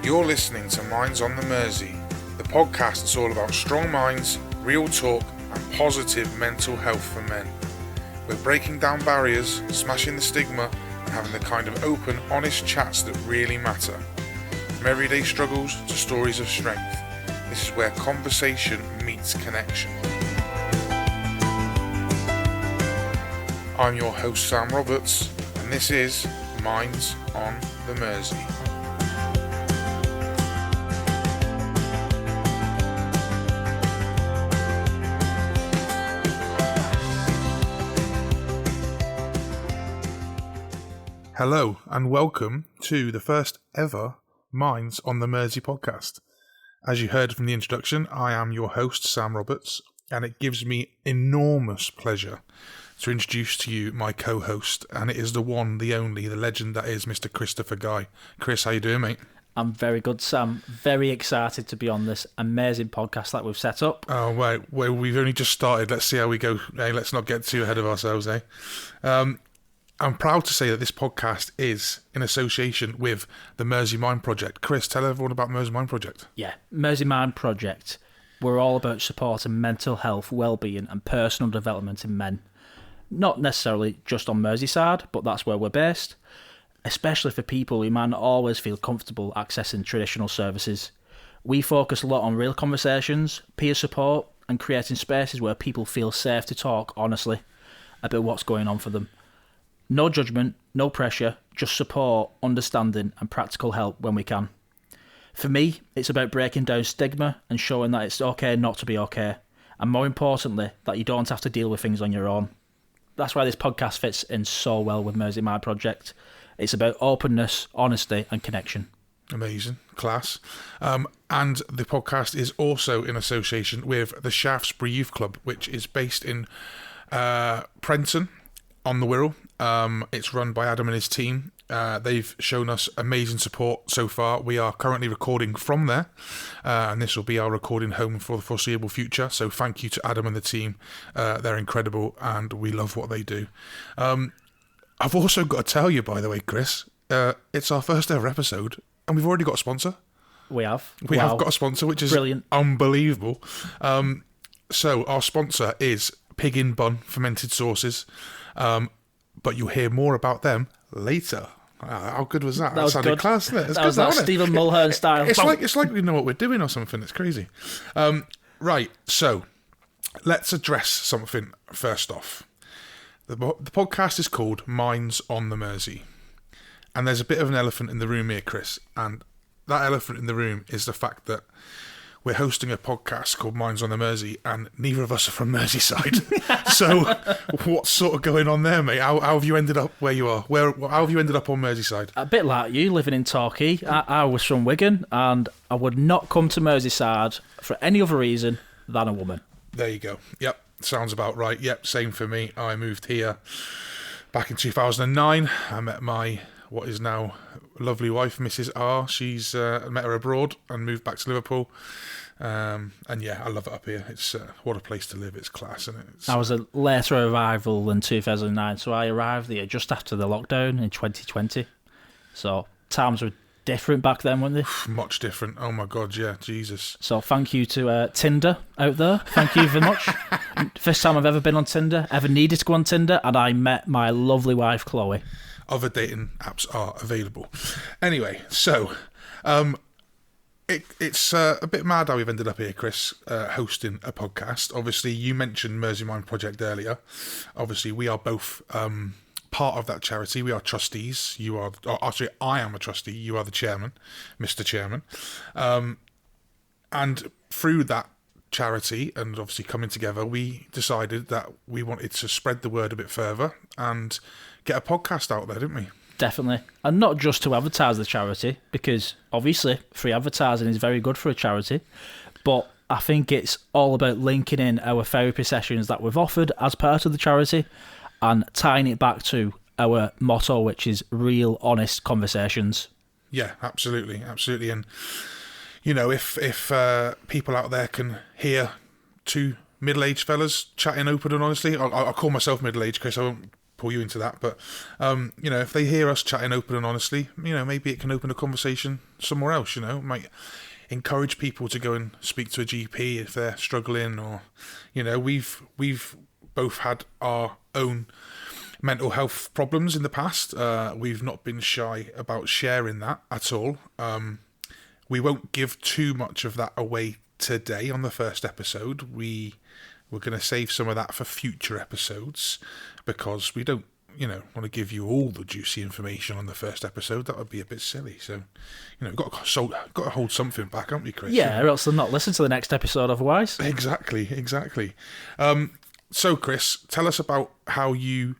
You're listening to Minds on the Mersey, the podcast that's all about strong minds, real talk, and positive mental health for men. We're breaking down barriers, smashing the stigma, and having the kind of open, honest chats that really matter. From everyday struggles to stories of strength, this is where conversation meets connection. I'm your host Sam Roberts, and this is Minds on the Mersey. Hello and welcome to the first ever Minds on the Mersey podcast. As you heard from the introduction, I am your host Sam Roberts, and it gives me enormous pleasure to introduce to you my co-host, and it is the one, the only, the legend that is Mr. Christopher Guy. Chris, how you doing, mate? I'm very good, Sam. Very excited to be on this amazing podcast that we've set up. Oh, right. Well, we've only just started. Let's see how we go. Hey, let's not get too ahead of ourselves, eh? I'm proud to say that this podcast is in association with the Mersey Mind Project. Chris, tell everyone about Mersey Mind Project. Yeah, Mersey Mind Project. We're all about supporting mental health, well-being and personal development in men. Not necessarily just on Merseyside, but that's where we're based, especially for people who might not always feel comfortable accessing traditional services. We focus a lot on real conversations, peer support, and creating spaces where people feel safe to talk honestly about what's going on for them. No judgment, no pressure, just support, understanding and practical help when we can. For me, it's about breaking down stigma and showing that it's okay not to be okay, and more importantly, that you don't have to deal with things on your own. That's why this podcast fits in so well with Mersey Mind Project. It's about openness, honesty and connection. Amazing. Class. And the podcast is also in association with the Shaftesbury Youth Club, which is based in Prenton on the Wirral. It's run by Adam and his team. They've shown us amazing support so far. We are currently recording from there, and this will be our recording home for the foreseeable future. So thank you to Adam and the team. They're incredible, and we love what they do. I've also got to tell you, by the way, Chris, it's our first ever episode, and we've already got a sponsor. We have. We have got a sponsor, which is brilliant, unbelievable. So our sponsor is Pig in Bun Fermented Sauces. But you'll hear more about them later. How good was that? That sounded good. Class, isn't it? That was that Stephen Mulhern style. It's like we know what we're doing or something. It's crazy. Right, so let's address something first off. The podcast is called Minds on the Mersey. And there's a bit of an elephant in the room here, Chris. And that elephant in the room is the fact that we're hosting a podcast called Minds on the Mersey, and neither of us are from Merseyside. So, what's sort of going on there, mate? How have you ended up where you are? How have you ended up on Merseyside? A bit like you, living in Torquay. I was from Wigan, and I would not come to Merseyside for any other reason than a woman. There you go. Yep, sounds about right. Yep, same for me. I moved here back in 2009. I met my what is now lovely wife, Mrs. R. She's met her abroad and moved back to Liverpool. And yeah, I love it up here. It's what a place to live. It's class, isn't it? I was a later arrival than 2009, so I arrived here just after the lockdown in 2020. So times were different back then, weren't they? Much different. Oh my God, yeah, Jesus. So thank you to Tinder out there. Thank you very much. First time I've ever been on Tinder, ever needed to go on Tinder, and I met my lovely wife, Chloe. Other dating apps are available. Anyway, so it's a bit mad how we've ended up here, Chris, hosting a podcast. Obviously, you mentioned Mersey Mind Project earlier. Obviously, we are both part of that charity. We are trustees. You are, actually, I am a trustee. You are the chairman, Mr. Chairman. And through that charity and obviously coming together, we decided that we wanted to spread the word a bit further and get a podcast out there, didn't we? Definitely. And not just to advertise the charity, because obviously free advertising is very good for a charity, but I think it's all about linking in our therapy sessions that we've offered as part of the charity and tying it back to our motto, which is real, honest conversations. Yeah, absolutely. Absolutely. And, you know, if people out there can hear two middle-aged fellas chatting open and honestly, I call myself middle-aged, Chris. I won't pull you into that, but if they hear us chatting open and honestly, maybe it can open a conversation somewhere else. It might encourage people to go and speak to a GP if they're struggling, or we've both had our own mental health problems in the past. We've not been shy about sharing that at all. We won't give too much of that away today on the first episode. We're going to save some of that for future episodes, because we don't want to give you all the juicy information on the first episode. That would be a bit silly. So got to hold something back, haven't we, Chris? Yeah, or else they'll not listen to the next episode otherwise. Exactly. So Chris, tell us about how you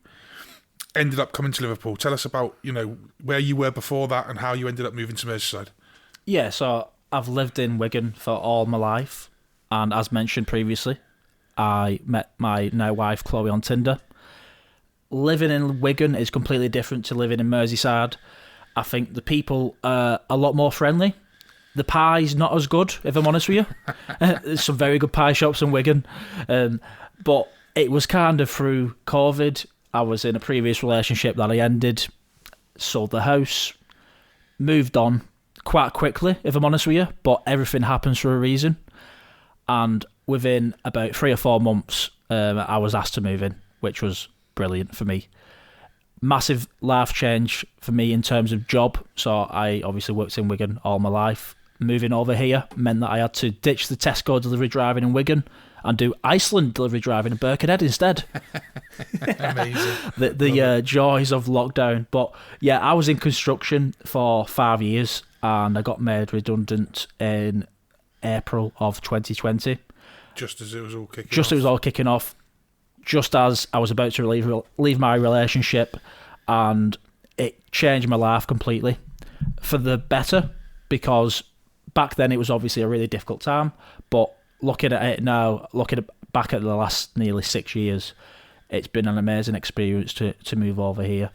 ended up coming to Liverpool. Tell us about where you were before that and how you ended up moving to Merseyside. Yeah, so I've lived in Wigan for all my life, and as mentioned previously, I met my now wife Chloe on Tinder. Living in Wigan is completely different to living in Merseyside. I think the people are a lot more friendly. The pie's not as good, if I'm honest with you. There's some very good pie shops in Wigan. But it was kind of through COVID. I was in a previous relationship that I ended, sold the house, moved on quite quickly, if I'm honest with you. But everything happens for a reason. And within about 3 or 4 months, I was asked to move in, which was brilliant for me. Massive life change for me in terms of job. So I obviously worked in Wigan all my life. Moving over here meant that I had to ditch the Tesco delivery driving in Wigan and do Iceland delivery driving in Birkenhead instead. Amazing. The joys of lockdown. But yeah, I was in construction for 5 years and I got made redundant in April of 2020. Just as it was all kicking off. Just as it was all kicking off. Just as I was about to leave my relationship, and it changed my life completely for the better, because back then it was obviously a really difficult time, but looking at it now, back at the last nearly 6 years, it's been an amazing experience to move over here.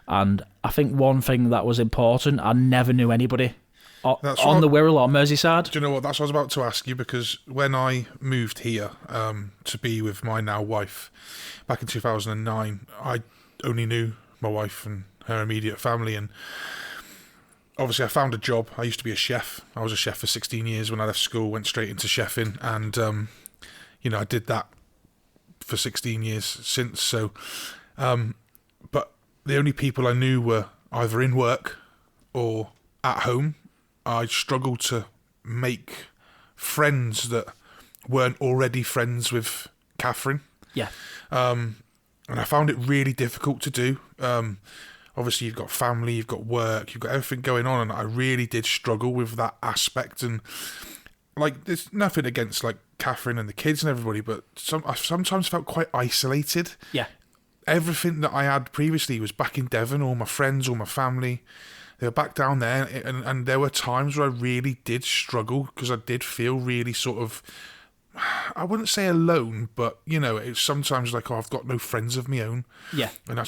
And I think one thing that was important, I never knew anybody on the Wirral or Merseyside. Do you know what? That's what I was about to ask you, because when I moved here to be with my now wife back in 2009, I only knew my wife and her immediate family, and obviously I found a job. I used to be a chef. I was a chef for 16 years. When I left school, went straight into chefing, and I did that for 16 years since. So, but the only people I knew were either in work or at home. I struggled to make friends that weren't already friends with Catherine. Yeah. And I found it really difficult to do. Obviously, you've got family, you've got work, you've got everything going on, and I really did struggle with that aspect. And there's nothing against Catherine and the kids and everybody, but I sometimes felt quite isolated. Yeah. Everything that I had previously was back in Devon. All my friends, all my family, they were back down there, and there were times where I really did struggle, because I did feel really sort of, I wouldn't say alone, but it's sometimes I've got no friends of my own. Yeah. And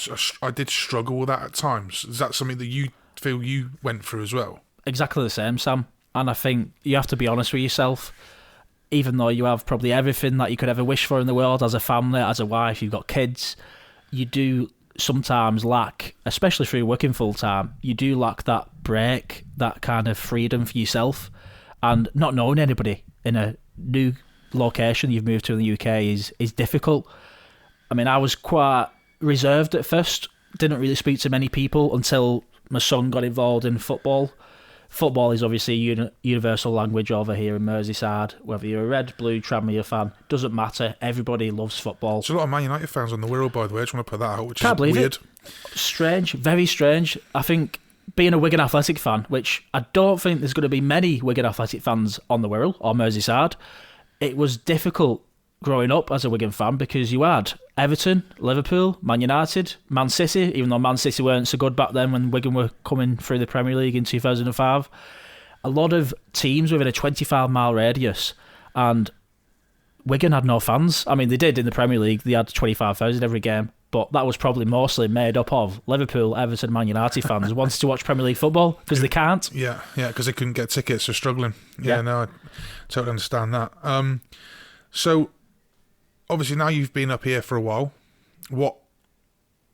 I did struggle with that at times. Is that something that you feel you went through as well? Exactly the same, Sam. And I think you have to be honest with yourself. Even though you have probably everything that you could ever wish for in the world, as a family, as a wife, you've got kids, you do sometimes lack, especially through working full time, you do lack that break, that kind of freedom for yourself. And not knowing anybody in a new location you've moved to in the UK is difficult. I mean, I was quite reserved at first, didn't really speak to many people until my son got involved in football. Football is obviously a universal language over here in Merseyside. Whether you're a red, blue, Tranmere fan, doesn't matter. Everybody loves football. There's a lot of Man United fans on the Wirral, by the way. I just want to put that out, which Can't is weird. It. Strange, very strange. I think being a Wigan Athletic fan, which I don't think there's going to be many Wigan Athletic fans on the Wirral or Merseyside, it was difficult growing up as a Wigan fan, because you had Everton, Liverpool, Man United, Man City, even though Man City weren't so good back then when Wigan were coming through the Premier League in 2005. A lot of teams within a 25-mile radius, and Wigan had no fans. I mean, they did in the Premier League, they had 25,000 every game, but that was probably mostly made up of Liverpool, Everton, Man United fans who wanted to watch Premier League football because they can't. Yeah, because they couldn't get tickets, they're struggling. Yeah, no, I totally understand that. So, obviously now you've been up here for a while. What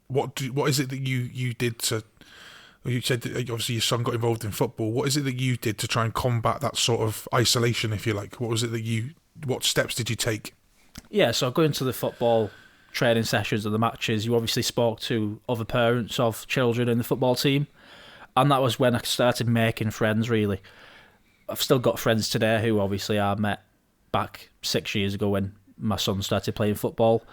what is it that you did to? You said that obviously your son got involved in football. What is it that you did to try and combat that sort of isolation, if you like? What steps did you take? Yeah, so going to the football training sessions and the matches, you obviously spoke to other parents of children in the football team, and that was when I started making friends, really. I've still got friends today who obviously I met back 6 years ago when my son started playing football.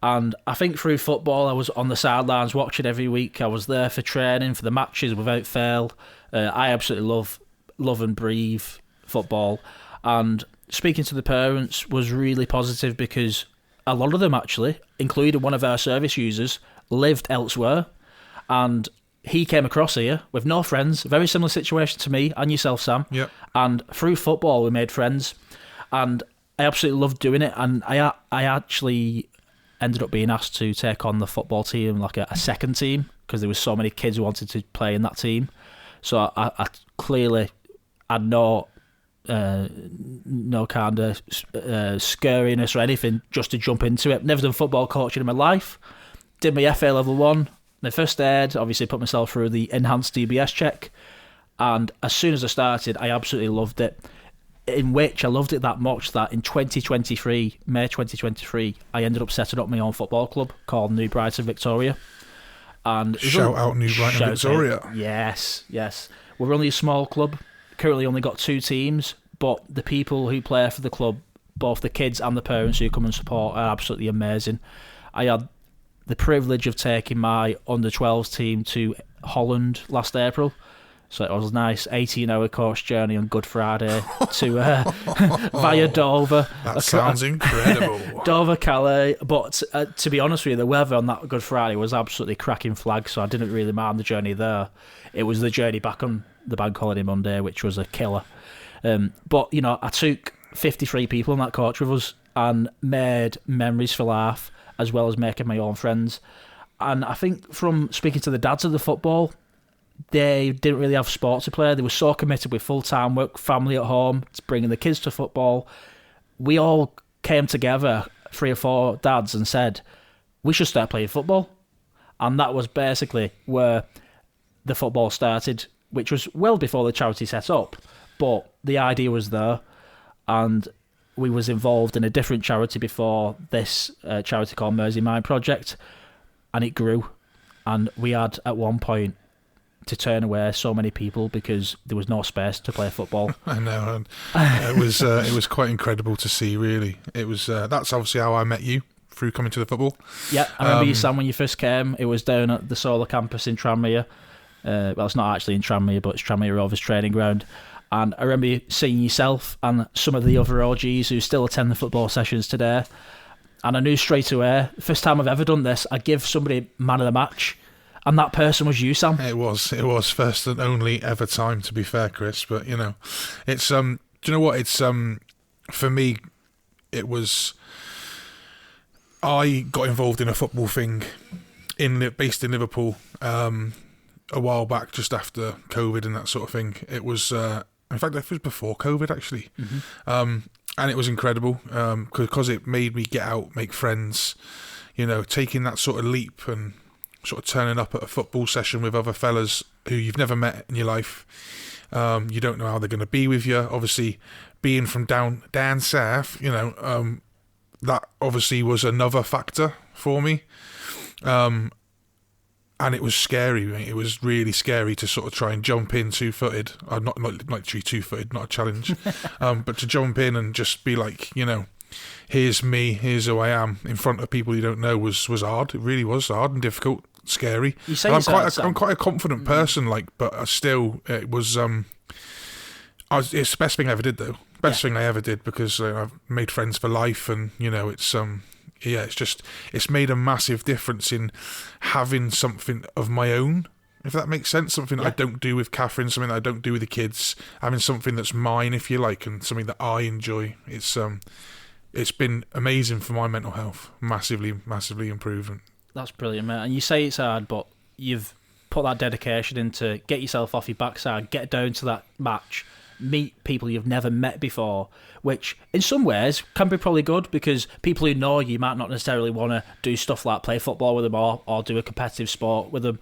And I think through football, I was on the sidelines watching every week. I was there for training, for the matches without fail. I absolutely love and breathe football. And speaking to the parents was really positive because a lot of them actually, including one of our service users, lived elsewhere. And he came across here with no friends, very similar situation to me and yourself, Sam. Yep. And through football, we made friends. And I absolutely loved doing it. And I actually ended up being asked to take on the football team, like a second team, because there was so many kids who wanted to play in that team. So I clearly had no kind of scariness or anything just to jump into it. Never done football coaching in my life. Did my FA level 1, my first aid, obviously put myself through the enhanced DBS check. And as soon as I started, I absolutely loved it. In which I loved it that much that in May 2023, I ended up setting up my own football club called New Brighton Victoria. And shout out New Brighton Victoria. Yes. We're only a small club. Currently only got 2 teams, but the people who play for the club, both the kids and the parents who come and support, are absolutely amazing. I had the privilege of taking my under-12s team to Holland last April. So it was a nice 18-hour coach journey on Good Friday to via Dover. That sounds incredible. Dover, Calais. But to be honest with you, the weather on that Good Friday was absolutely cracking flag, so I didn't really mind the journey there. It was the journey back on the bank holiday Monday, which was a killer. But, I took 53 people on that coach with us and made memories for life, as well as making my own friends. And I think from speaking to the dads of the football, they didn't really have sport to play. They were so committed with full-time work, family at home, bringing the kids to football. We all came together, 3 or 4 dads, and said, we should start playing football. And that was basically where the football started, which was well before the charity set up. But the idea was there, and we was involved in a different charity before this charity called Mersey Project, and it grew. And we had, at one point, to turn away so many people because there was no space to play football. I know, and it was quite incredible to see. Really, it was. That's obviously how I met you, through coming to the football. Yeah, I remember you, Sam, when you first came. It was down at the Solar campus in Tranmere. Well, it's not actually in Tranmere, but it's Tranmere Rovers training ground. And I remember you seeing yourself and some of the other OGs who still attend the football sessions today. And I knew straight away, first time I've ever done this, I'd give somebody man of the match. And that person was you, Sam. It was first and only ever time, to be fair, Chris. But it's do you know what? It's for me, it was. I got involved in a football thing based in Liverpool a while back, just after COVID and that sort of thing. It was, in fact, it was before COVID actually, and it was incredible because it made me get out, make friends. Taking that sort of leap and sort of turning up at a football session with other fellas who you've never met in your life. You don't know how they're going to be with you. Obviously, being from down south, that obviously was another factor for me. And it was scary. It was really scary to sort of try and jump in 2-footed. Not literally 2-footed, not a challenge. But to jump in and just be like, here's me, here's who I am, in front of people you don't know was hard. It really was hard and difficult, scary. I'm quite a confident person, but still, it was. It's the best thing I ever did, though. Best thing I ever did, because I've made friends for life, and it's made a massive difference in having something of my own, if that makes sense. Something I don't do with Catherine, something that I don't do with the kids, having something that's mine, if you like, and something that I enjoy. It's been amazing for my mental health. Massively improvement. That's brilliant, mate. And you say it's hard, but you've put that dedication into get yourself off your backside, get down to that match, meet people you've never met before, which in some ways can be probably good because people who know you might not necessarily want to do stuff like play football with them or do a competitive sport with them.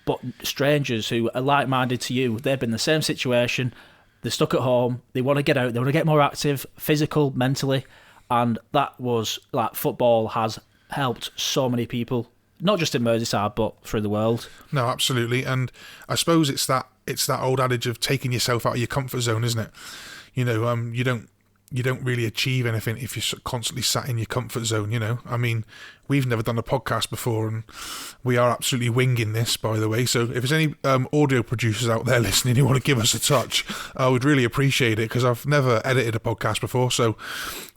But strangers who are like-minded to you, they've been in the same situation, they're stuck at home, they want to get out, they want to get more active, physical, mentally, and that was, like, football has helped so many people, not just in Merseyside, but through the world. No, absolutely, and I suppose it's that old adage of taking yourself out of your comfort zone, isn't it? You know, you don't really achieve anything if you're constantly sat in your comfort zone, you know. I mean, we've never done a podcast before, and we are absolutely winging this, by the way. So if there's any audio producers out there listening who want to give us a touch, I would really appreciate it, because I've never edited a podcast before. So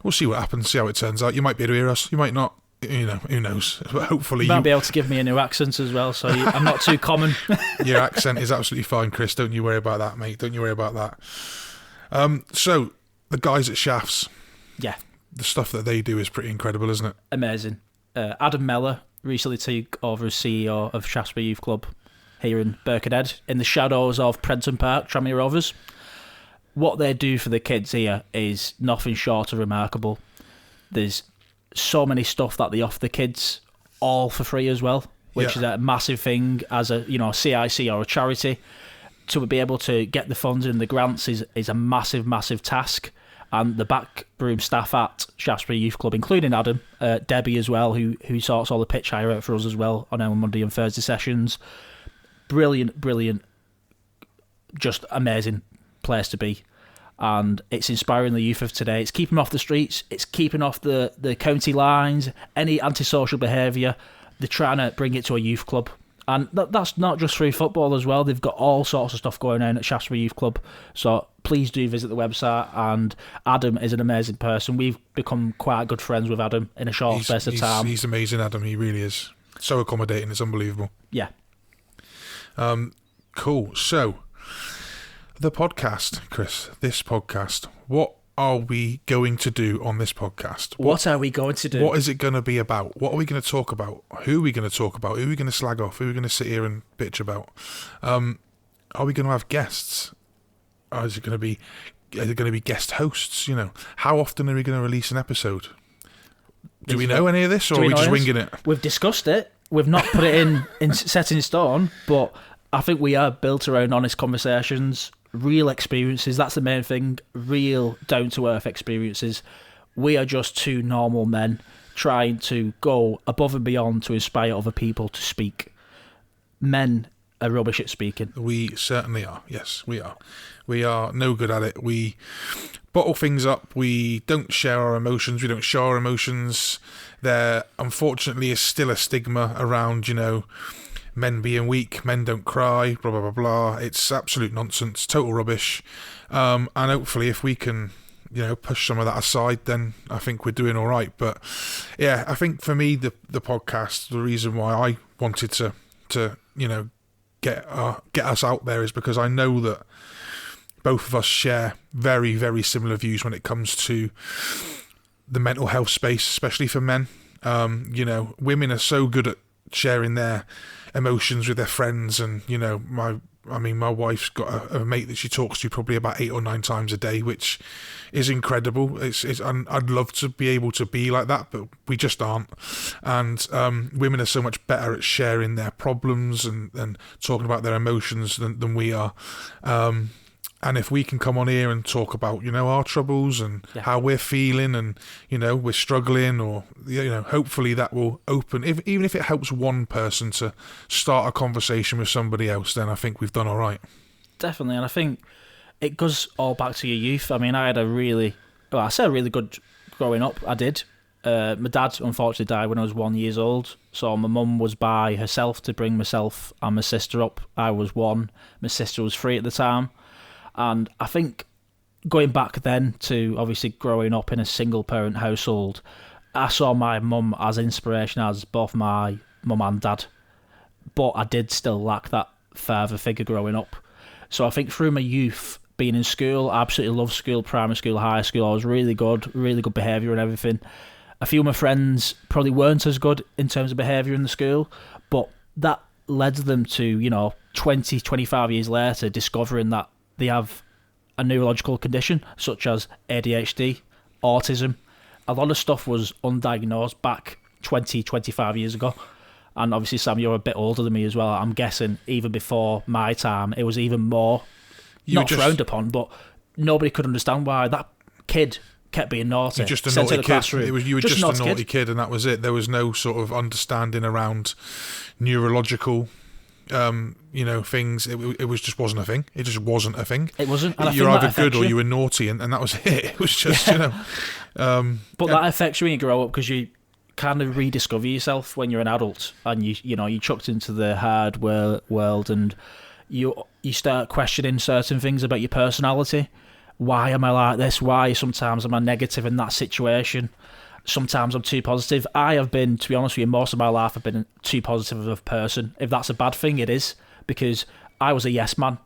we'll see what happens, see how it turns out. You might be able to hear us, you might not. You know, who knows? But hopefully you might be able to give me a new accent as well, so I'm not too common. Your accent is absolutely fine, Chris. Don't you worry about that, mate. Don't you worry about that. So the guys at Shafts, yeah, the stuff that they do is pretty incredible, isn't it? Amazing. Adam Mellor recently took over as CEO of Shaftesbury Youth Club here in Birkenhead, in the shadows of Prenton Park, Tranmere Rovers. What they do for the kids here is nothing short of remarkable. There's so many stuff that they offer the kids, all for free as well, which is a massive thing as a CIC or a charity. To be able to get the funds and the grants is a massive, massive task. And the backroom staff at Shaftesbury Youth Club, including Adam, Debbie as well, who sorts all the pitch hire out for us as well on our Monday and Thursday sessions. Brilliant, just amazing place to be. And it's inspiring the youth of today. It's keeping them off the streets. It's keeping off the county lines, any antisocial behaviour. They're trying to bring it to a youth club. And that's not just through football as well. They've got all sorts of stuff going on at Shaftesbury Youth Club. So please do visit the website. And Adam is an amazing person. We've become quite good friends with Adam in a short space of time. He's amazing, Adam. He really is. So accommodating. It's unbelievable. Yeah. Cool. So, the podcast, Chris, this podcast, what are we going to do on this podcast? What are we going to do? What is it going to be about? What are we going to talk about? Who are we going to talk about? Who are we going to slag off? Who are we going to sit here and bitch about? Are we going to have guests? Are there going to be guest hosts? You know, how often are we going to release an episode? Do we know any of this, or are we just winging it? We've discussed it. We've not put it in set in stone, but I think we are built around honest conversations, real experiences. That's the main thing. Real down-to-earth experiences. We are just two normal men trying to go above and beyond to inspire other people to speak. Men are rubbish at speaking. We certainly are. Yes, we are. We are no good at it. We bottle things up. We don't share our emotions. We don't show our emotions. There, unfortunately, is still a stigma around, men being weak, men don't cry, blah, blah, blah, blah. It's absolute nonsense, total rubbish. And hopefully if we can, push some of that aside, then I think we're doing all right. But yeah, I think for me, the podcast, the reason why I wanted to get us out there is because I know that both of us share very, very similar views when it comes to the mental health space, especially for men. Women are so good at sharing their emotions with their friends, and my wife's got a mate that she talks to probably about 8 or 9 times a day, which is incredible. I'd love to be able to be like that, but we just aren't. And women are so much better at sharing their problems and talking about their emotions than we are. And if we can come on here and talk about, our troubles and how we're feeling and, we're struggling, or, hopefully that will open, even if it helps one person to start a conversation with somebody else, then I think we've done all right. Definitely. And I think it goes all back to your youth. I mean, I had a really good growing up. I did. My dad unfortunately died when I was 1 year old. So my mum was by herself to bring myself and my sister up. I was 1. My sister was 3 at the time. And I think going back then to obviously growing up in a single parent household, I saw my mum as inspiration as both my mum and dad. But I did still lack that father figure growing up. So I think through my youth, being in school, I absolutely loved school, primary school, high school. I was really good behaviour and everything. A few of my friends probably weren't as good in terms of behaviour in the school, but that led them to, 20, 25 years later, discovering that they have a neurological condition such as ADHD, autism. A lot of stuff was undiagnosed back 20, 25 years ago. And obviously, Sam, you're a bit older than me as well. I'm guessing even before my time, it was even more frowned upon, but nobody could understand why that kid kept being naughty. You're just a naughty kid. Classroom. You were just a naughty kid, and that was it. There was no sort of understanding around neurological things. It was just wasn't a thing. It just wasn't a thing. It wasn't. And you're either good or you were naughty, and that was it. It was just, But that affects you when you grow up, because you kind of rediscover yourself when you're an adult, and you chucked into the hard world, and you start questioning certain things about your personality. Why am I like this? Why sometimes am I negative in that situation? Sometimes I'm too positive. I have been, to be honest with you, most of my life I've been too positive of a person. If that's a bad thing, it is, because I was a yes man.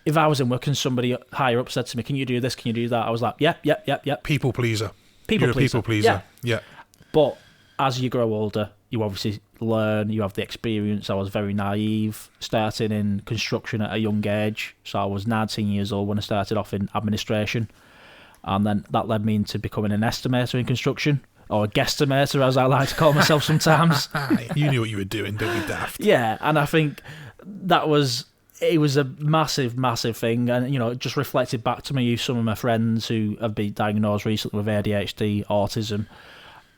If I was in work and somebody higher up said to me, "Can you do this? Can you do that?" I was like, "Yep." People pleaser. People pleaser. Yeah. But as you grow older, you obviously learn, you have the experience. I was very naive, starting in construction at a young age. So I was 19 years old when I started off in administration. And then that led me into becoming an estimator in construction, or a guesstimator, as I like to call myself sometimes. You knew what you were doing, don't you, daft? Yeah, and I think it was a massive, massive thing. And, it just reflected back to me, some of my friends who have been diagnosed recently with ADHD, autism.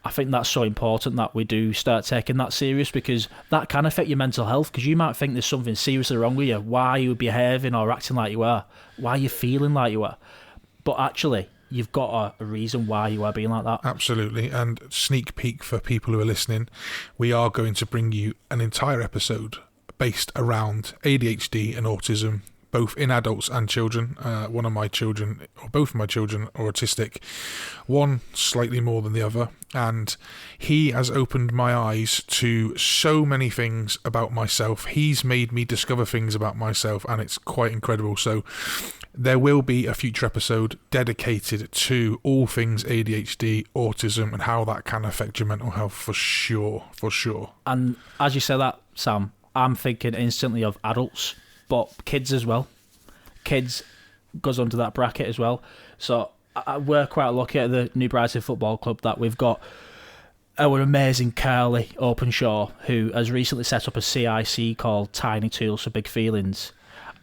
I think that's so important that we do start taking that serious, because that can affect your mental health, because you might think there's something seriously wrong with you, why you're behaving or acting like you are, why you're feeling like you are. But actually, you've got a reason why you are being like that. Absolutely. And sneak peek for people who are listening, we are going to bring you an entire episode based around ADHD and autism, both in adults and children. One of my children, or both of my children, are autistic, one slightly more than the other, and he has opened my eyes to so many things about myself. He's made me discover things about myself, and it's quite incredible. So there will be a future episode dedicated to all things ADHD, autism, and how that can affect your mental health, for sure. And as you say that, Sam, I'm thinking instantly of adults, but kids as well. Kids goes under that bracket as well. So we're quite lucky at the New Brighton Football Club that we've got our amazing Carly Openshaw, who has recently set up a CIC called Tiny Tools for Big Feelings.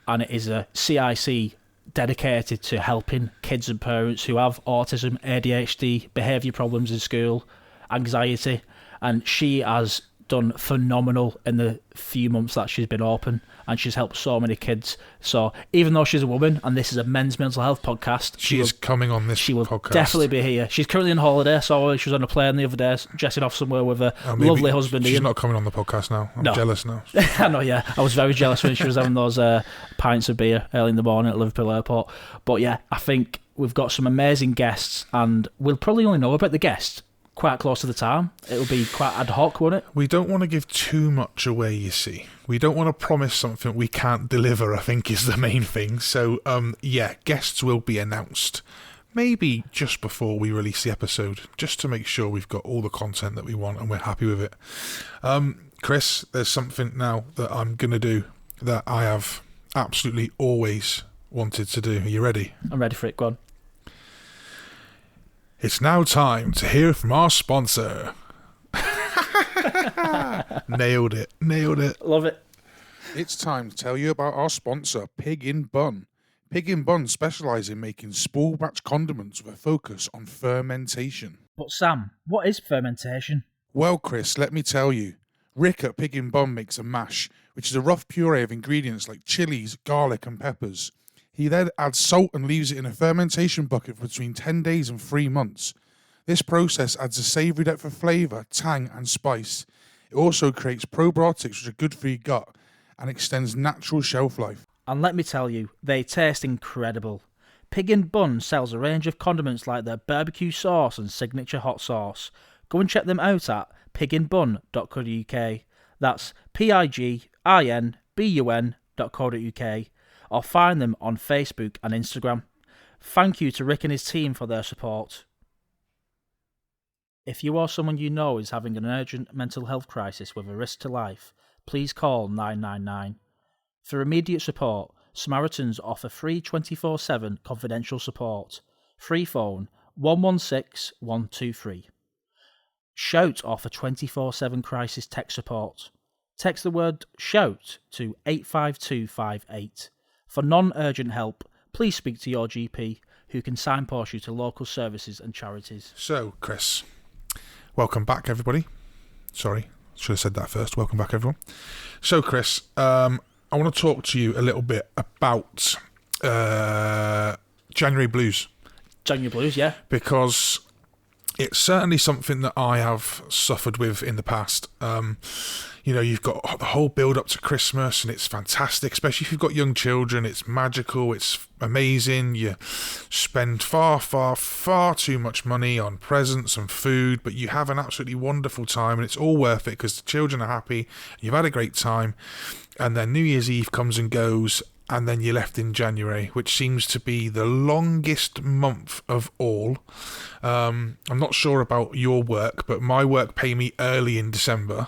And it is a CIC dedicated to helping kids and parents who have autism, ADHD, behaviour problems in school, anxiety. And she has done phenomenal in the few months that she's been open, and she's helped so many kids. So even though she's a woman and this is a men's mental health podcast, she is coming on this podcast. She will definitely be here. She's currently on holiday, so she was on a plane the other day, jetting off somewhere with a lovely husband. She's not coming on the podcast now. I'm jealous now. I know, yeah. I was very jealous when she was having those pints of beer early in the morning at Liverpool Airport. But yeah, I think we've got some amazing guests, and we'll probably only know about the guests quite close to the time. It'll be quite ad hoc, won't it? We don't want to give too much away, you see. We don't want to promise something we can't deliver, I think, is the main thing. So, guests will be announced maybe just before we release the episode, just to make sure we've got all the content that we want and we're happy with it. Chris, there's something now that I'm going to do that I have absolutely always wanted to do. Are you ready? I'm ready for it. Go on. It's now time to hear from our sponsor. Nailed it. Love it. It's time to tell you about our sponsor, Pig in Bun. Pig in Bun specialise in making small batch condiments with a focus on fermentation. But Sam, what is fermentation? Well, Chris, let me tell you. Rick at Pig in Bun makes a mash, which is a rough puree of ingredients like chilies, garlic and peppers. He then adds salt and leaves it in a fermentation bucket for between 10 days and 3 months. This process adds a savoury depth of flavour, tang and spice. It also creates probiotics which are good for your gut and extends natural shelf life. And let me tell you, they taste incredible. Pig in Bun sells a range of condiments like their barbecue sauce and signature hot sauce. Go and check them out at piginbun.co.uk. That's piginbun.co.uk. Or find them on Facebook and Instagram. Thank you to Rick and his team for their support. If you or someone you know is having an urgent mental health crisis with a risk to life, please call 999. For immediate support, Samaritans offer free 24/7 confidential support. Free phone 116 123. Shout offer 24/7 crisis tech support. Text the word SHOUT to 85258. For non-urgent help, please speak to your GP, who can signpost you to local services and charities. So, Chris, welcome back, everybody. Sorry, should have said that first. Welcome back, everyone. So, Chris, I want to talk to you a little bit about January blues. January blues, yeah. Because it's certainly something that I have suffered with in the past. You've got the whole build up to Christmas and it's fantastic, especially if you've got young children. It's magical, it's amazing. You spend far, far, far too much money on presents and food, but you have an absolutely wonderful time and it's all worth it because the children are happy, you've had a great time, and then New Year's Eve comes and goes, and then you're left in January, which seems to be the longest month of all. I'm not sure about your work, but my work pay me early in December,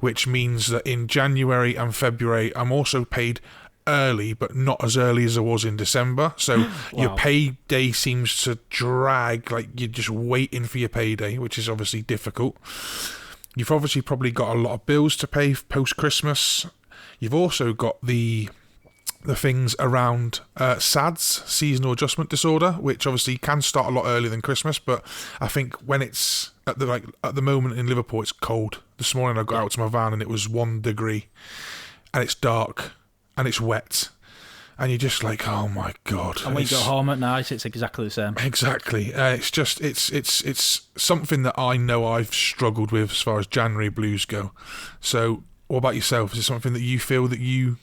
which means that in January and February, I'm also paid early, but not as early as I was in December. So your payday seems to drag, like you're just waiting for your payday, which is obviously difficult. You've obviously probably got a lot of bills to pay post-Christmas. You've also got the things around SADS, seasonal adjustment disorder, which obviously can start a lot earlier than Christmas, but I think when it's at the moment in Liverpool, it's cold. This morning I got out to my van and it was 1 degree, and it's dark and it's wet, and you're just like, oh my god. And when you go home at night, it's exactly the same. Exactly. It's something that I know I've struggled with as far as January blues go. So what about yourself? Is it something that you feel that you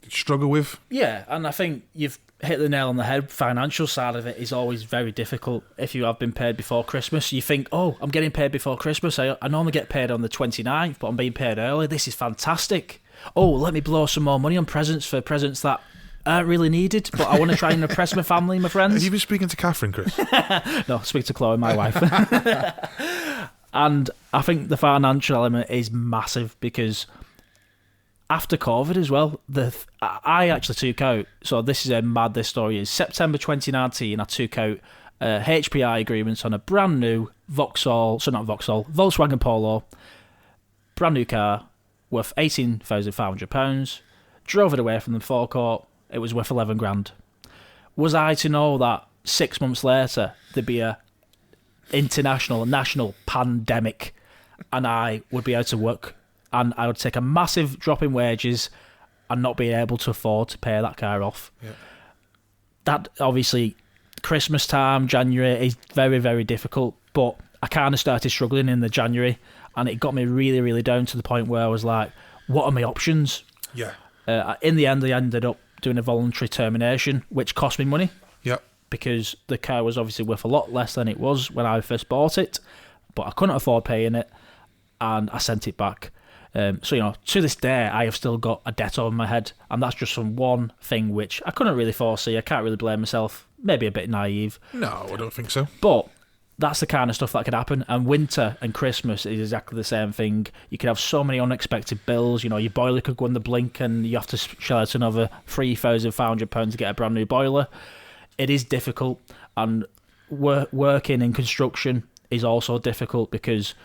struggle with? Yeah, and I think you've hit the nail on the head. Financial side of it is always very difficult. If you have been paid before Christmas, you think, oh, I'm getting paid before Christmas. I normally get paid on the 29th, but I'm being paid early. This is fantastic. Oh, let me blow some more money on presents that aren't really needed, but I want to try and impress my family and my friends. Have you been speaking to Catherine, Chris? No, speak to Chloe, my wife. And I think the financial element is massive because after COVID as well, I actually took out, so this is how mad this story is. September 2019, I took out HPI agreements on a brand new Volkswagen Polo, brand new car, worth £18,500. Drove it away from the forecourt, it was worth 11 grand. Was I to know that 6 months later there'd be a national pandemic and I would be out of work and I would take a massive drop in wages and not be able to afford to pay that car off? Yeah. That obviously, Christmas time, January is very, very difficult, but I kind of started struggling in the January and it got me really, really down to the point where I was like, what are my options? Yeah. In the end, I ended up doing a voluntary termination, which cost me money. Yeah. Because the car was obviously worth a lot less than it was when I first bought it, but I couldn't afford paying it and I sent it back. So, to this day, I have still got a debt over my head, and that's just from one thing which I couldn't really foresee. I can't really blame myself. Maybe a bit naive. No, I don't think so. But that's the kind of stuff that could happen. And winter and Christmas is exactly the same thing. You could have so many unexpected bills. Your boiler could go in the blink, and you have to shell out another £3,500 to get a brand new boiler. It is difficult, and working in construction is also difficult because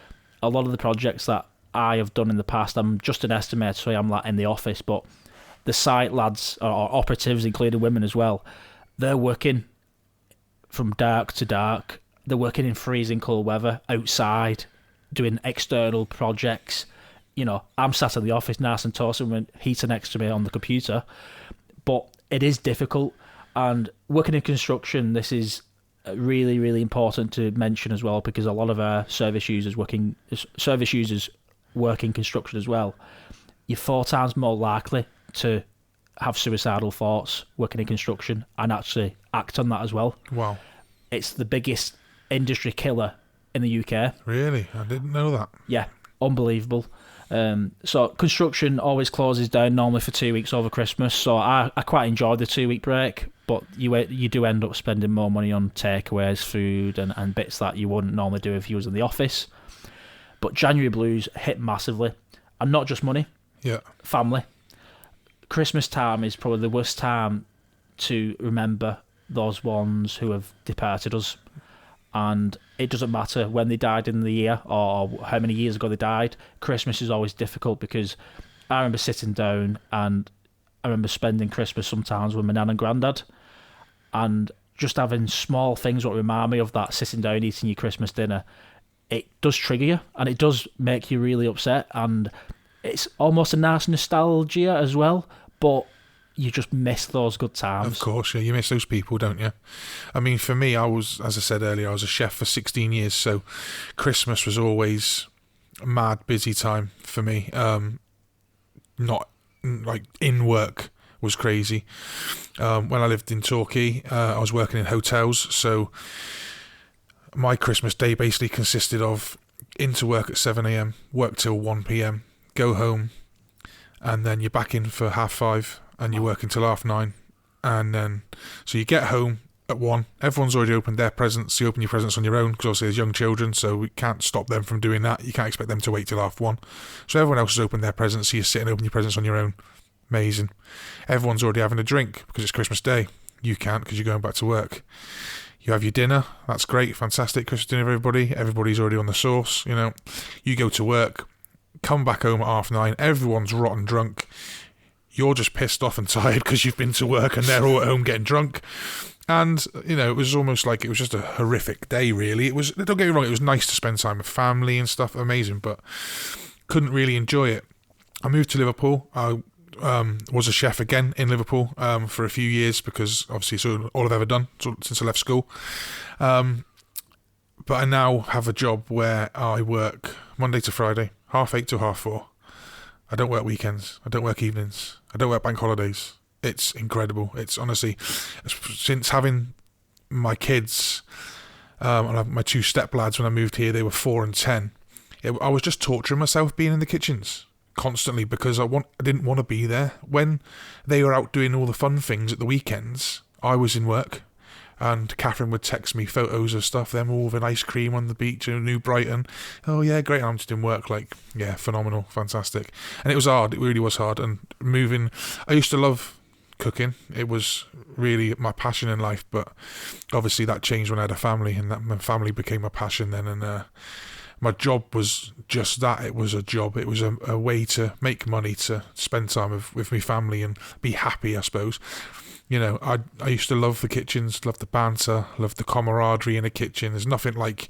a lot of the projects that I have done in the past, I'm just an estimator, so I'm like in the office, but the site lads or operatives, including women as well, they're working from dark to dark. They're working in freezing cold weather outside, doing external projects. I'm sat in the office nice and toasting with heater next to me on the computer, but it is difficult. And working in construction, this is really, really important to mention as well, because a lot of our service users work in construction as well. You're 4 times more likely to have suicidal thoughts working in construction and actually act on that as well. Wow. It's the biggest industry killer in the UK. Really? I didn't know that. Yeah, unbelievable. So construction always closes down normally for 2 weeks over Christmas, so I quite enjoyed the 2 week break, but you do end up spending more money on takeaways, food and bits that you wouldn't normally do if you was in the office. But January blues hit massively, and not just money. Yeah. Family. Christmas time is probably the worst time to remember those ones who have departed us. And it doesn't matter when they died in the year or how many years ago they died. Christmas is always difficult because I remember sitting down and I remember spending Christmas sometimes with my nan and granddad, and just having small things that remind me of that, sitting down eating your Christmas dinner. It does trigger you and it does make you really upset, and it's almost a nice nostalgia as well, but you just miss those good times. Of course, yeah, you miss those people, don't you? I mean, for me, as I said earlier, I was a chef for 16 years, so Christmas was always a mad busy time for me. Not like in work was crazy. When I lived in Torquay, I was working in hotels, so my Christmas day basically consisted of into work at 7 a.m, work till 1 p.m, go home, and then you're back in for 5:30, and you work until 9:30, and then so you get home at 1. Everyone's already opened their presents. You open your presents on your own because obviously there's young children, so we can't stop them from doing that. You can't expect them to wait till 1:30. So everyone else has opened their presents, so you sit and open your presents on your own. Amazing. Everyone's already having a drink because it's Christmas Day. You can't because you're going back to work. You have your dinner. That's great. Fantastic Christmas dinner, everybody. Everybody's already on the sauce, you know. You go to work, come back home at 9:30. Everyone's rotten drunk. You're just pissed off and tired because you've been to work and they're all at home getting drunk. And, you know, it was almost like it was just a horrific day, really. It was, don't get me wrong, it was nice to spend time with family and stuff, amazing, but couldn't really enjoy it. I moved to Liverpool. I was a chef again in Liverpool for a few years because obviously it's all I've ever done since I left school. But I now have a job where I work Monday to Friday, 8:30 to 4:30. I don't work weekends. I don't work evenings. I don't work bank holidays. It's incredible. It's honestly, since having my kids, and my 2 step-lads when I moved here, they were 4 and 10. I was just torturing myself being in the kitchens constantly because I didn't want to be there. When they were out doing all the fun things at the weekends, I was in work. And Catherine would text me photos of stuff, them all with an ice cream on the beach in New Brighton. Oh yeah, great. I'm just in work, like, yeah, phenomenal, fantastic. And it was hard, it really was hard. And moving, I used to love cooking. It was really my passion in life, but obviously that changed when I had a family, and that my family became my passion then. And my job was just that. It was a job. It was a way to make money, to spend time with my family and be happy, I suppose. You know, I used to love the kitchens, love the banter, love the camaraderie in a kitchen. There's nothing like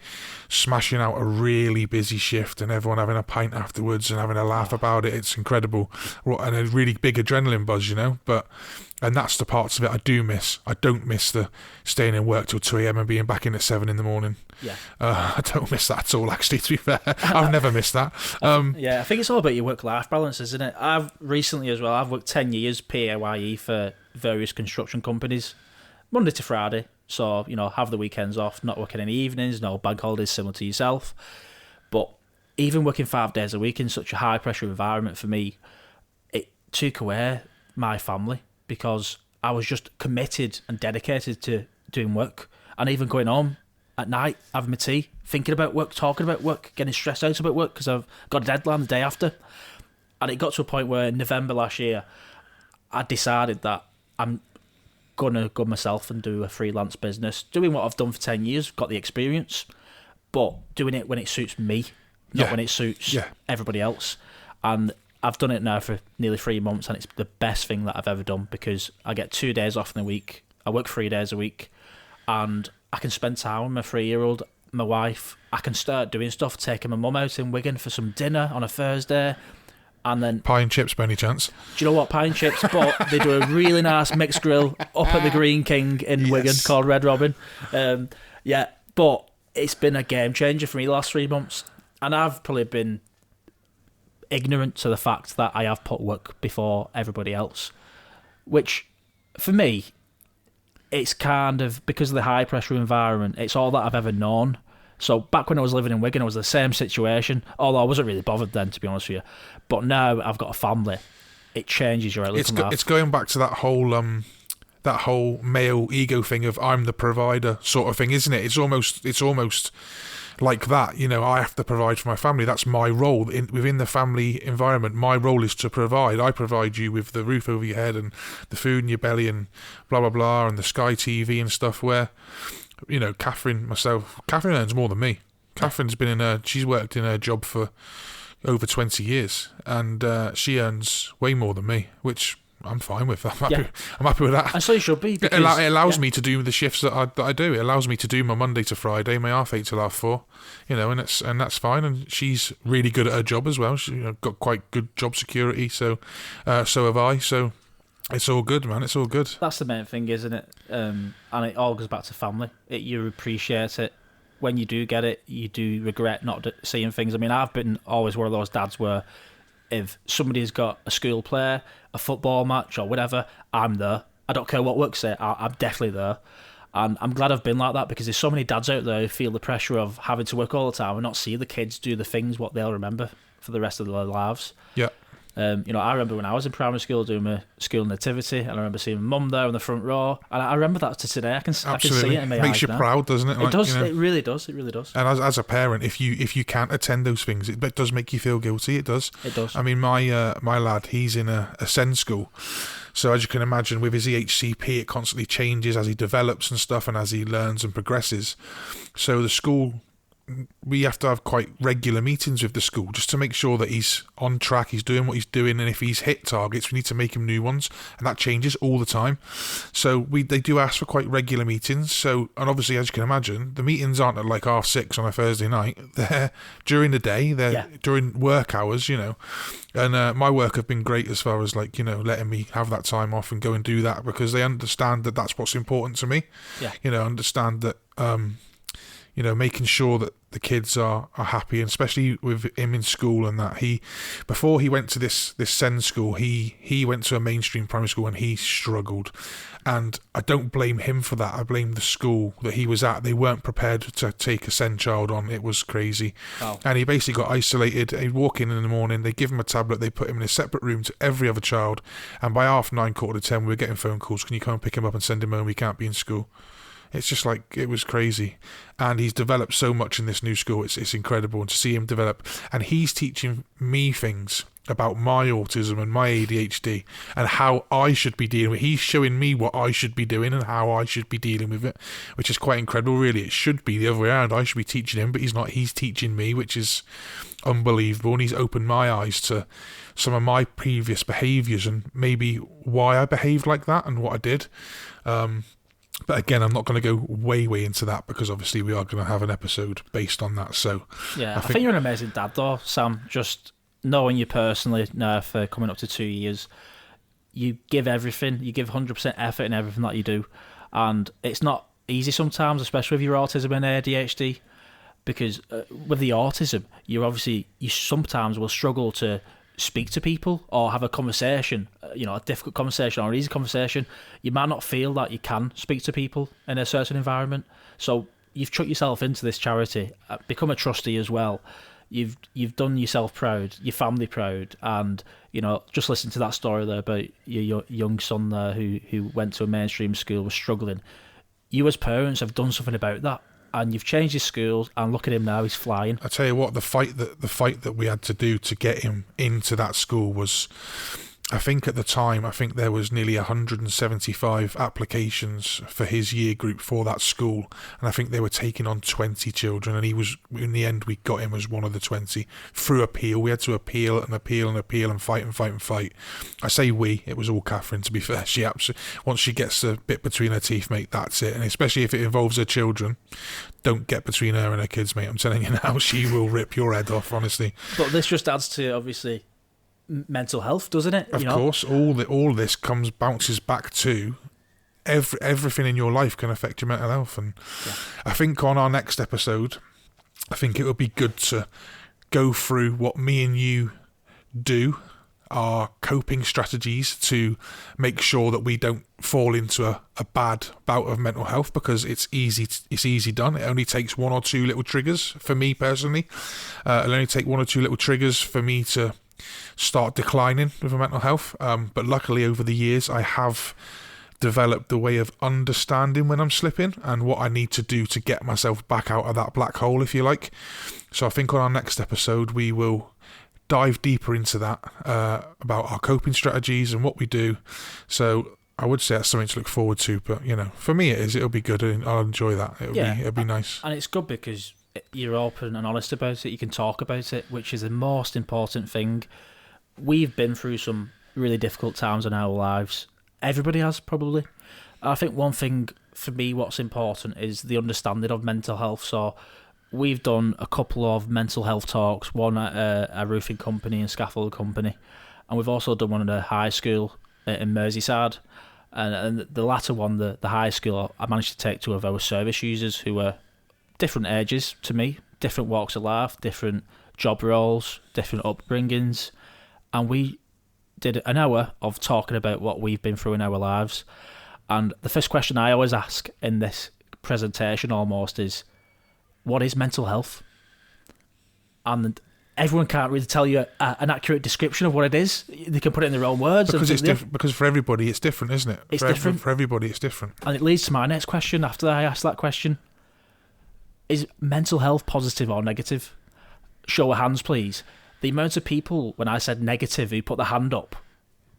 smashing out a really busy shift and everyone having a pint afterwards and having a laugh about it. It's incredible. And a really big adrenaline buzz, you know. And that's the parts of it I do miss. I don't miss the staying in work till 2 a.m. and being back in at 7 in the morning. Yeah. I don't miss that at all, actually, to be fair. I've never missed that. Yeah, I think it's all about your work-life balance, isn't it? I've recently as well, I've worked 10 years PAYE for various construction companies, Monday to Friday. So, you know, have the weekends off, not working any evenings, no bank holidays, similar to yourself. But even working 5 days a week in such a high-pressure environment for me, it took away my family because I was just committed and dedicated to doing work. And even going home at night, having my tea, thinking about work, talking about work, getting stressed out about work because I've got a deadline the day after. And it got to a point where in November last year, I decided that I'm going to go myself and do a freelance business, doing what I've done for 10 years, got the experience, but doing it when it suits me, not when it suits everybody else. And I've done it now for nearly 3 months, and it's the best thing that I've ever done because I get 2 days off in the week. I work 3 days a week, and I can spend time with my 3-year-old, my wife. I can start doing stuff, taking my mum out in Wigan for some dinner on a Thursday. And then pie and chips, by any chance? Do you know what? Pie and chips, but they do a really nice mixed grill up at the Green King in Wigan called Red Robin. But it's been a game changer for me the last 3 months. And I've probably been ignorant to the fact that I have put work before everybody else, which for me, it's kind of, because of the high pressure environment, it's all that I've ever known. So back when I was living in Wigan, it was the same situation, although I wasn't really bothered then, to be honest with you. But now I've got a family. It changes your outlook on life. It's going back to that whole male ego thing of I'm the provider sort of thing, isn't it? It's almost like that. I have to provide for my family. That's my role within the family environment. My role is to provide. I provide you with the roof over your head and the food in your belly and blah blah blah and the Sky TV and stuff. Where Catherine earns more than me. Catherine's she's worked in her job for over 20 years, and she earns way more than me, which I'm fine with. I'm happy with that. And so you should be. It allows me to do the shifts that I do. It allows me to do my Monday to Friday, my half 8 till half 4, and that's fine. And she's really good at her job as well. She's got quite good job security, so have I. So it's all good, man. It's all good. That's the main thing, isn't it? And it all goes back to family. You appreciate it. When you do get it, you do regret not seeing things. I mean, I've been always one of those dads where if somebody's got a school play, a football match or whatever, I'm there. I don't care what work say, I'm definitely there. And I'm glad I've been like that, because there's so many dads out there who feel the pressure of having to work all the time and not see the kids do the things what they'll remember for the rest of their lives. Yeah. I remember when I was in primary school doing my school nativity, and I remember seeing Mum there in the front row, and I remember that to today. I can see it in my eyes. Makes you now. proud, doesn't it? It does. It really does. It really does. And as a parent, if you can't attend those things, it does make you feel guilty. It does. It does. I mean, my lad, he's in a SEND school, so as you can imagine, with his EHCP, it constantly changes as he develops and stuff, and as he learns and progresses. So the school, we have to have quite regular meetings with the school just to make sure that he's on track, he's doing what he's doing, and if he's hit targets, we need to make him new ones, and that changes all the time. So they do ask for quite regular meetings. So, and obviously, as you can imagine, the meetings aren't at like 6:30 on a Thursday night. They're during the day, during work hours, And my work have been great as far as letting me have that time off and go and do that, because they understand that that's what's important to me. Yeah. Understand that making sure that the kids are happy, and especially with him in school, and that before he went to this SEND school, he went to a mainstream primary school and he struggled. And I don't blame him for that. I blame the school that he was at. They weren't prepared to take a SEND child on. It was crazy. Oh. And he basically got isolated. He'd walk in the morning, they give him a tablet, they put him in a separate room to every other child. And by 9:30, 9:45, we were getting phone calls. Can you come and pick him up and send him home? He can't be in school. It's just it was crazy. And he's developed so much in this new school. It's incredible. And to see him develop. And he's teaching me things about my autism and my ADHD and how I should be dealing with it. He's showing me what I should be doing and how I should be dealing with it, which is quite incredible, really. It should be the other way around. I should be teaching him, but he's not. He's teaching me, which is unbelievable. And he's opened my eyes to some of my previous behaviours and maybe why I behaved like that and what I did. But again, I'm not going to go way into that, because obviously we are going to have an episode based on that. So yeah, I think you're an amazing dad, though, Sam. Just knowing you personally now for coming up to 2 years, you give everything. You give 100% effort in everything that you do, and it's not easy sometimes, especially with your autism and ADHD, because with the autism, you sometimes will struggle to speak to people or have a conversation, a difficult conversation or an easy conversation. You might not feel that you can speak to people in a certain environment. So you've chucked yourself into this charity, become a trustee as well. You've done yourself proud, your family proud, and just listen to that story there about your young son there who went to a mainstream school, was struggling. You as parents have done something about that. And you've changed his schools, and look at him now, he's flying. I tell you what, the fight that we had to do to get him into that school was, I think at the time, there was nearly 175 applications for his year group for that school, and I think they were taking on 20 children, and he was, in the end, we got him as one of the 20 through appeal. We had to appeal and fight. I say we, it was all Catherine, to be fair. She absolutely, once she gets a bit between her teeth, mate, that's it. And especially if it involves her children, don't get between her and her kids, mate. I'm telling you now, she will rip your head off, honestly. But this just adds to, obviously, mental health, doesn't it? Of course, all this bounces back to everything in your life can affect your mental health. And I think on our next episode, I think it would be good to go through what me and you do, our coping strategies to make sure that we don't fall into a bad bout of mental health, because it's easy done. It only takes one or two little triggers for me personally. It'll only take one or two little triggers for me to start declining with my mental health. But luckily over the years I have developed the way of understanding when I'm slipping and what I need to do to get myself back out of that black hole, if you like. So I think on our next episode we will dive deeper into that, about our coping strategies and what we do. So I would say that's something to look forward to, but for me it is. It'll be good and I'll enjoy that. It'll be nice. And it's good because you're open and honest about it. You can talk about it, which is the most important thing. We've been through some really difficult times in our lives. Everybody has, probably. I think one thing for me, what's important is the understanding of mental health. So we've done a couple of mental health talks, one at a roofing company and scaffold company, and we've also done one at a high school in Merseyside. And the latter one, the high school, I managed to take two of our service users who were different ages to me, different walks of life, different job roles, different upbringings, and we did an hour of talking about what we've been through in our lives. And the first question I always ask in this presentation almost is, what is mental health? And everyone can't really tell you an accurate description of what it is. They can put it in their own words. Because it's different. Because for everybody it's different, isn't it? It's different. For everybody it's different. And it leads to my next question after I ask that question. Is mental health positive or negative? Show of hands, please. The amount of people, when I said negative, who put the hand up,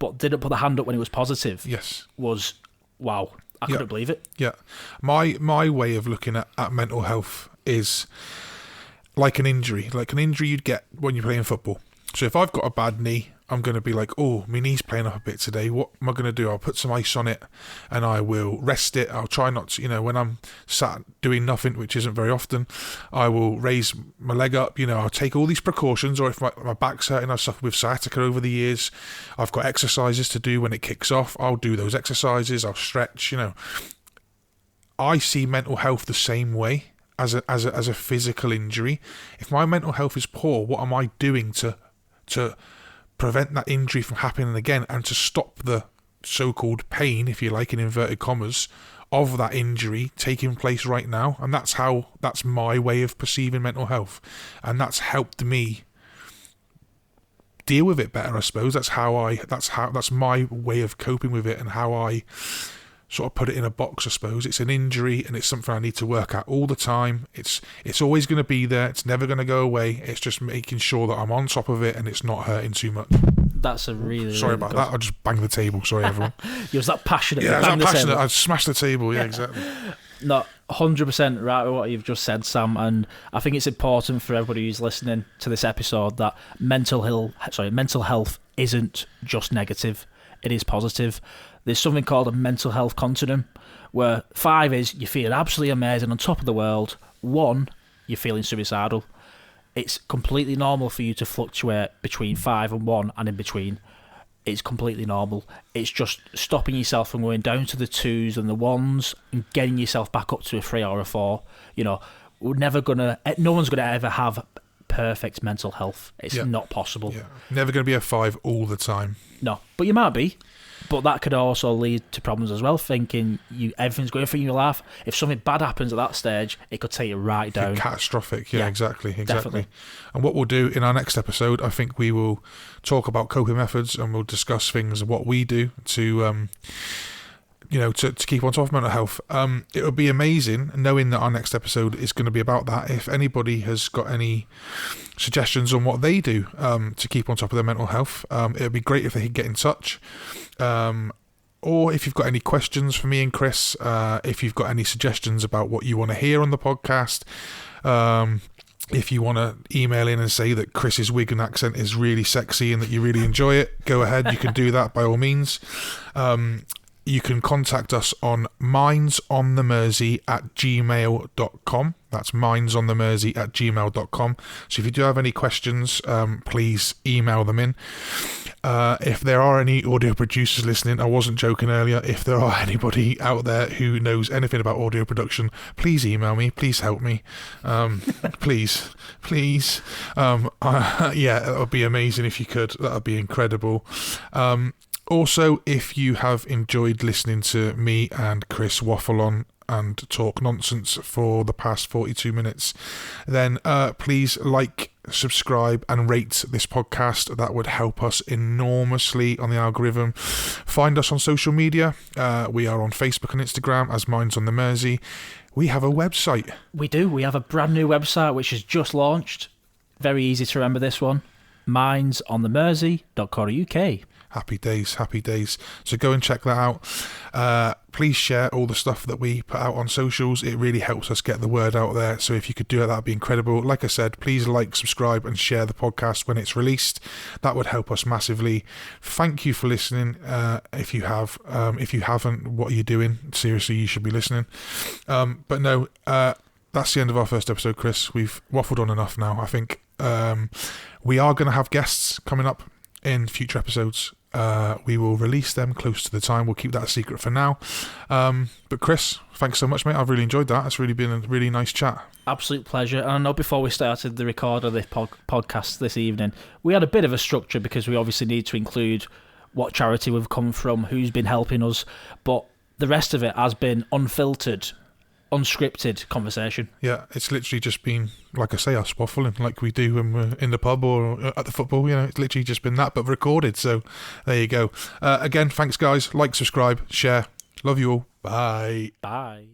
but didn't put the hand up when it was positive, yes, was, wow. I couldn't believe it. Yeah. My way of looking at mental health is like an injury you'd get when you're playing football. So if I've got a bad knee, I'm going to be like, oh, my knee's playing up a bit today. What am I going to do? I'll put some ice on it and I will rest it. I'll try not to, when I'm sat doing nothing, which isn't very often, I will raise my leg up. I'll take all these precautions. Or if my back's hurting, I've suffered with sciatica over the years. I've got exercises to do when it kicks off. I'll do those exercises. I'll stretch, I see mental health the same way as a physical injury. If my mental health is poor, what am I doing to prevent that injury from happening again and to stop the so-called pain, if you like, in inverted commas, of that injury taking place right now? And that's my way of perceiving mental health, and that's helped me deal with it better, I suppose. That's my way of coping with it and how I sort of put it in a box, I suppose. It's an injury and it's something I need to work at all the time. It's always going to be there. It's never going to go away. It's just making sure that I'm on top of it and it's not hurting too much. That's a really... Sorry about that. I just banged the table. Sorry, everyone. You was that passionate. Yeah, I was that passionate. I smashed the table. Yeah, exactly. Not 100% right with what you've just said, Sam, and I think it's important for everybody who's listening to this episode that mental health isn't just negative. It is positive. There's something called a mental health continuum, where 5 is you're feeling absolutely amazing, on top of the world. 1, you're feeling suicidal. It's completely normal for you to fluctuate between 5 and 1 and in between. It's completely normal. It's just stopping yourself from going down to the 2s and the 1s and getting yourself back up to a 3 or a 4. No one's going to ever have perfect mental health. It's not possible. Yeah. Never going to be a 5 all the time. No, but you might be. But that could also lead to problems as well, thinking everything's going for you in your life. If something bad happens at that stage, it could take you right down. Catastrophic, yeah, exactly. Definitely. And what we'll do in our next episode, I think we will talk about coping methods and we'll discuss things, what we do to keep on top of mental health. It would be amazing knowing that our next episode is going to be about that. If anybody has got any suggestions on what they do to keep on top of their mental health, it would be great if they could get in touch. Or if you've got any questions for me and Chris, if you've got any suggestions about what you want to hear on the podcast, if you want to email in and say that Chris's Wigan accent is really sexy and that you really enjoy it, go ahead. You can do that by all means. You can contact us on mindsonthemersey@gmail.com. That's mindsonthemersey@gmail.com. So if you do have any questions, please email them in. If there are any audio producers listening, I wasn't joking earlier. If there are anybody out there who knows anything about audio production, please email me. Please help me. Please. Yeah, that would be amazing if you could. That would be incredible. Also, if you have enjoyed listening to me and Chris waffle on and talk nonsense for the past 42 minutes, then please like, subscribe, and rate this podcast. That would help us enormously on the algorithm. Find us on social media. We are on Facebook and Instagram as Minds on the Mersey. We have a website. We do. We have a brand new website which has just launched. Very easy to remember this one. mindsonthemersey.co.uk. Happy days, happy days. So go and check that out. Please share all the stuff that we put out on socials. It really helps us get the word out there. So if you could do it, that'd be incredible. Like I said, please like, subscribe, and share the podcast when it's released. That would help us massively. Thank you for listening. If you have, if you haven't, what are you doing? Seriously, you should be listening. But no, that's the end of our first episode, Chris. We've waffled on enough now, I think. We are going to have guests coming up in future episodes. We will release them close to the time. We'll keep that a secret for now. But Chris, thanks so much, mate. I've really enjoyed that. It's really been a really nice chat. Absolute pleasure. And I know before we started the record of this podcast this evening, we had a bit of a structure because we obviously need to include what charity we've come from, who's been helping us. But the rest of it has been unfiltered, unscripted conversation. Yeah, it's literally just been, like I say, us waffling like we do when we're in the pub or at the football. You know, it's literally just been that, but recorded. So there you go. Again, thanks, guys. Like, subscribe, share. Love you all. Bye. Bye.